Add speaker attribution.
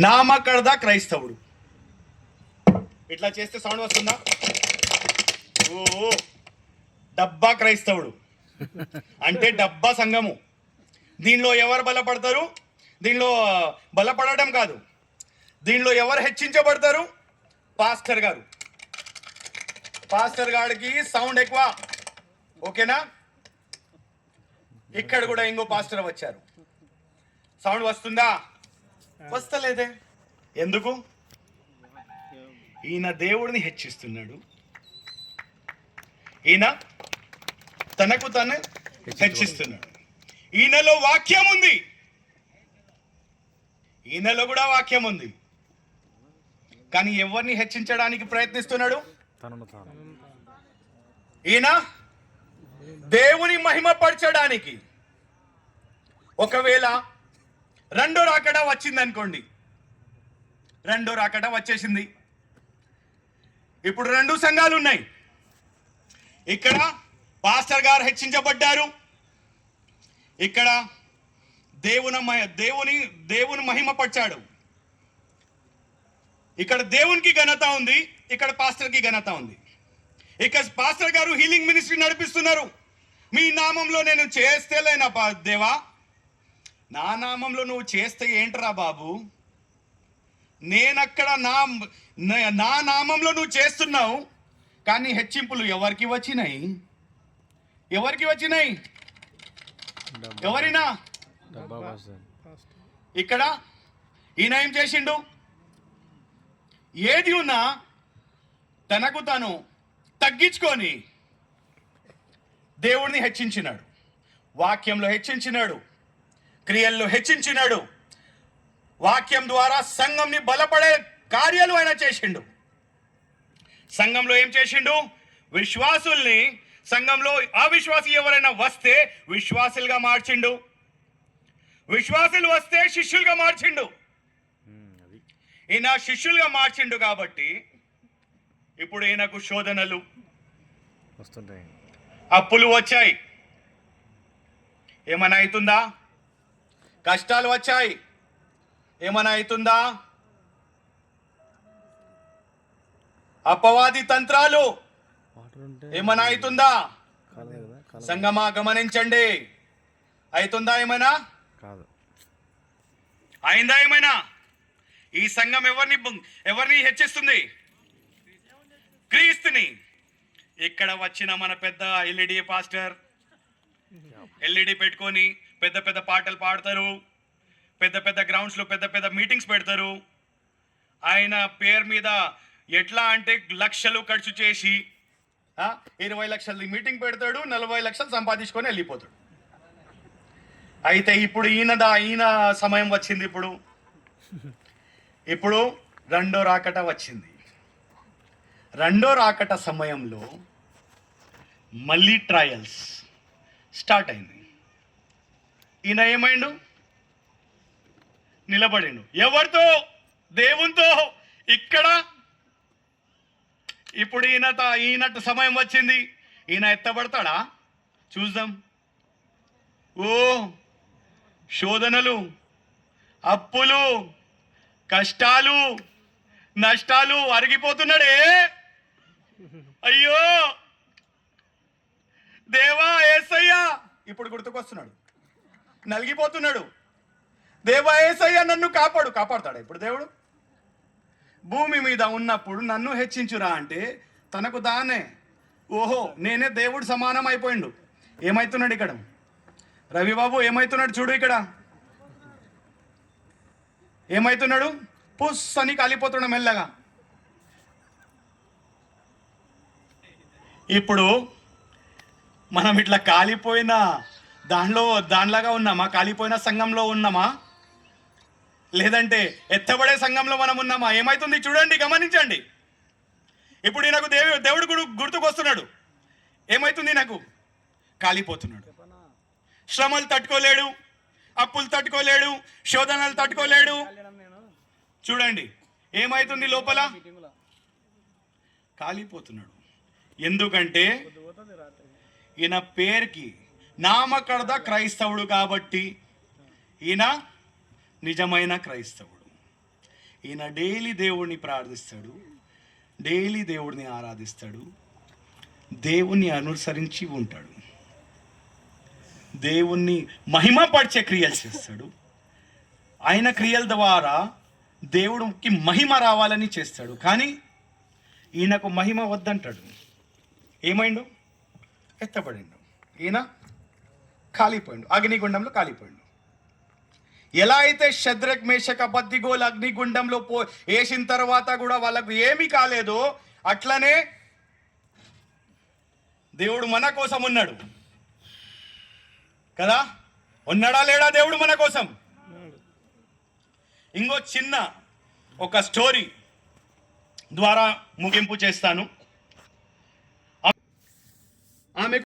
Speaker 1: నామకర్ద క్రైస్తవుడు. ఇట్లా చేస్తే సౌండ్ వస్తుందా? ఓ డబ్బా క్రైస్తవుడు అంటే డబ్బా సంఘము. దీనిలో ఎవరు బలపడతారు? దీనిలో బలపడటం కాదు, దీనిలో ఎవరు హెచ్చించబడతారు? పాస్టర్ గారు. పాస్టర్ గారికి సౌండ్ ఎక్కువ, ఓకేనా? ఇక్కడ కూడా ఇంకో పాస్టర్ వచ్చారు. సౌండ్ వస్తుందా? వస్తలేదే. ఎందుకు? ఈయన దేవుడిని హెచ్చిస్తున్నాడు, ఈయన తనకు తను హెచ్చిస్తున్నాడు. ఈయనలో వాక్యం ఉంది, ఈయనలో కూడా వాక్యం ఉంది, కానీ ఎవరిని హెచ్చించడానికి ప్రయత్నిస్తున్నాడు? ఈయన దేవుని మహిమపరచడానికి. ఒకవేళ రెండో రాకడ వచ్చింది అనుకోండి, రెండో రాకడ వచ్చేసింది. ఇప్పుడు రెండు సంఘాలు ఉన్నాయి. ఇక్కడ పాస్టర్ గారు హెచ్చించబడ్డారు, ఇక్కడ దేవుని మహిమపరిచాడు. ఇక్కడ దేవునికి ఘనత ఉంది, ఇక్కడ పాస్టర్కి ఘనత ఉంది. ఇక పాస్టర్ గారు హీలింగ్ మినిస్ట్రీ నడిపిస్తున్నారు. మీ నామంలో నేను చేస్తేలేనా దేవా? నా నామంలో నువ్వు చేస్తే ఏంట్రా బాబు? నేనక్కడ నా నామంలో నువ్వు చేస్తున్నావు, కానీ హెచ్చింపులు ఎవరికి వచ్చినాయి? ఎవరికి వచ్చినాయి? ఎవరినా? ఇక్కడ ఈయన ఏం చేసిండు? ఏది ఉన్నా తనకు తాను తగ్గించుకొని దేవుడిని హెచ్చించినాడు, వాక్యంలో హెచ్చించినాడు, క్రియల్లో హెచ్చించినాడు. వాక్యం ద్వారా సంఘంని బలపడే కార్యాలు ఆయన చేసిండు. సంఘంలో ఏం చేసిండు? విశ్వాసుల్ని, సంఘంలో అవిశ్వాసి ఎవరైనా వస్తే విశ్వాసులుగా మార్చిండు, విశ్వాసులు వస్తే శిష్యులుగా మార్చిండు. ఈయన శిష్యులుగా మార్చిండు కాబట్టి ఇప్పుడు ఈయనకు శోధనలు వస్తుంటాయి, అప్పులు వచ్చాయి. ఏమైనా అవుతుందా? కష్టాలు వచ్చాయి, ఏమైనా అవుతుందా? అపవాది తంత్రాలు ఏమైనా అవుతుందా? సంగమా గమనించండి. అవుతుందా? ఏమైనా అయిందా? ఏమైనా? ఈ సంఘం ఎవరిని హెచ్చిస్తుంది? క్రీస్తుని. ఇక్కడ వచ్చిన మన పెద్ద ఎల్ఈడి పాస్టర్ ఎల్ఈడి పెట్టుకొని పెద్ద పెద్ద పాటలు పాడతారు, పెద్ద పెద్ద గ్రౌండ్స్లో పెద్ద పెద్ద మీటింగ్స్ పెడతారు. ఆయన పేరు మీద ఎట్లా అంటే లక్షలు ఖర్చు చేసి 20 లక్షల మీటింగ్ పెడతాడు, 40 లక్షలు సంపాదించుకొని వెళ్ళిపోతాడు. అయితే ఇప్పుడు ఈయన సమయం వచ్చింది. ఇప్పుడు రెండో రాకట వచ్చింది. రెండో రాకట సమయంలో మళ్ళీ ట్రయల్స్ స్టార్ట్ అయింది. ఈయన ఏమైండు? నిలబడిండు. ఎవరితో? దేవునితో. ఇక్కడ ఇప్పుడు ఈయనట్టు సమయం వచ్చింది. ఈయన ఎత్తబడతాడా? చూద్దాం. ఓ శోధనలు, అప్పులు, కష్టాలు, నష్టాలు, అరిగిపోతున్నాడే. అయ్యో దేవా యేసయ్యా ఇప్పుడు గుర్తుకొస్తున్నాడు, నలిగిపోతున్నాడు. దేవా యేసయ్యా నన్ను కాపాడుతాడా ఇప్పుడు దేవుడు? భూమి మీద ఉన్నప్పుడు నన్ను హెచ్చించురా అంటే తనకు దానే ఓహో నేనే దేవుడు సమానం అయిపోయిండు. ఏమైతున్నాడు ఇక్కడ? రవిబాబు ఏమైతున్నాడు చూడు, ఇక్కడ ఏమైతున్నాడు? పుస్ అని కాలిపోతున్నాడు మెల్లగా. ఇప్పుడు మనం ఇట్లా కాలిపోయిన దానిలాగా ఉన్నామా? కాలిపోయిన సంఘంలో ఉన్నామా? లేదంటే ఎత్తబడే సంఘంలో మనం ఉన్నామా? ఏమైతుంది చూడండి, గమనించండి. ఇప్పుడు నాకు దేవుడు గుర్తుకొస్తున్నాడు. ఏమైతుంది? నాకు కాలిపోతున్నాడు. శ్రమలు తట్టుకోలేడు, అప్పులు తట్టుకోలేడు, శోధనలు తట్టుకోలేడు. చూడండి ఏమైతుంది లోపల? కాలిపోతున్నాడు. ఎందుకంటే ఈయన పేరుకి నామకర్ద క్రైస్తవుడు కాబట్టి ఈయన నిజమైన క్రైస్తవుడు. ఈయన డైలీ దేవుణ్ణి ప్రార్థిస్తాడు, డైలీ దేవుడిని ఆరాధిస్తాడు, దేవుణ్ణి అనుసరించి ఉంటాడు, దేవుణ్ణి మహిమపరిచే క్రియలు చేస్తాడు. ఆయన క్రియల ద్వారా దేవుడికి మహిమ రావాలని చేస్తాడు. కానీ ఈయనకు మహిమ వద్దంటాడు. ఏమైండు? ఎత్తబడిండు. ఈయన కాలిపోయిండు, అగ్నిగుండంలో కాలిపోయిండు. ఎలా అయితే షద్రక్ మేషక్ అబద్దిగోలు అగ్నిగుండంలో వేసిన తర్వాత కూడా వాళ్ళకు ఏమీ కాలేదో, అట్లనే దేవుడు మన కోసం ఉన్నాడు కదా. ఉన్నాడా లేడా దేవుడు మన కోసం? ఇంకో చిన్న ఒక స్టోరీ ద్వారా ముగింపు చేస్తాను. ఆమె